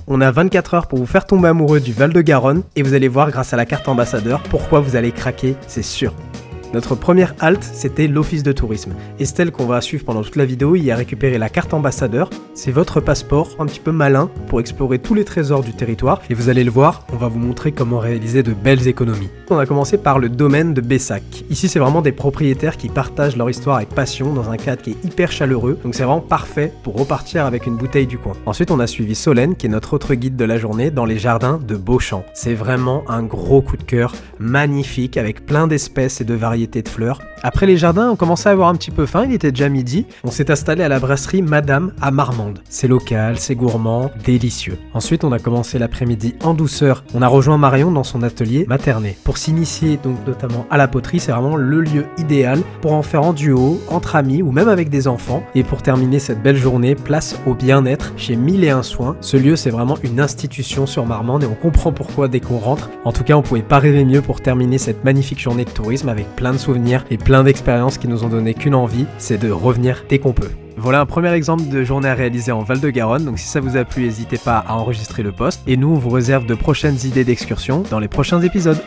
On a 24 heures pour vous faire tomber amoureux du Val-de-Garonne et vous allez voir grâce à la carte ambassadeur pourquoi vous allez craquer, c'est sûr. Notre première halte, c'était l'office de tourisme. Estelle, qu'on va suivre pendant toute la vidéo, y a récupéré la carte ambassadeur. C'est votre passeport, un petit peu malin, pour explorer tous les trésors du territoire. Et vous allez le voir, on va vous montrer comment réaliser de belles économies. On a commencé par le domaine de Bessac. Ici, c'est vraiment des propriétaires qui partagent leur histoire avec passion dans un cadre qui est hyper chaleureux. Donc c'est vraiment parfait pour repartir avec une bouteille du coin. Ensuite, on a suivi Solène, qui est notre autre guide de la journée, dans les jardins de Beauchamp. C'est vraiment un gros coup de cœur, magnifique, avec plein d'espèces et de variétés de fleurs. Après les jardins, on commençait à avoir un petit peu faim, il était déjà midi. On s'est installé à la brasserie Madame à Marmande. C'est local, c'est gourmand, délicieux. Ensuite, on a commencé l'après-midi en douceur. On a rejoint Marion dans son atelier materné. Pour s'initier donc notamment à la poterie, c'est vraiment le lieu idéal pour en faire en duo, entre amis ou même avec des enfants. Et pour terminer cette belle journée, place au bien-être chez 1001 Soins. Ce lieu, c'est vraiment une institution sur Marmande et on comprend pourquoi dès qu'on rentre. En tout cas, on pouvait pas rêver mieux pour terminer cette magnifique journée de tourisme avec plein de souvenirs et plein d'expériences qui nous ont donné qu'une envie, c'est de revenir dès qu'on peut. Voilà un premier exemple de journée à réaliser en Val-de-Garonne, donc si ça vous a plu, n'hésitez pas à enregistrer le post, et nous on vous réserve de prochaines idées d'excursions dans les prochains épisodes.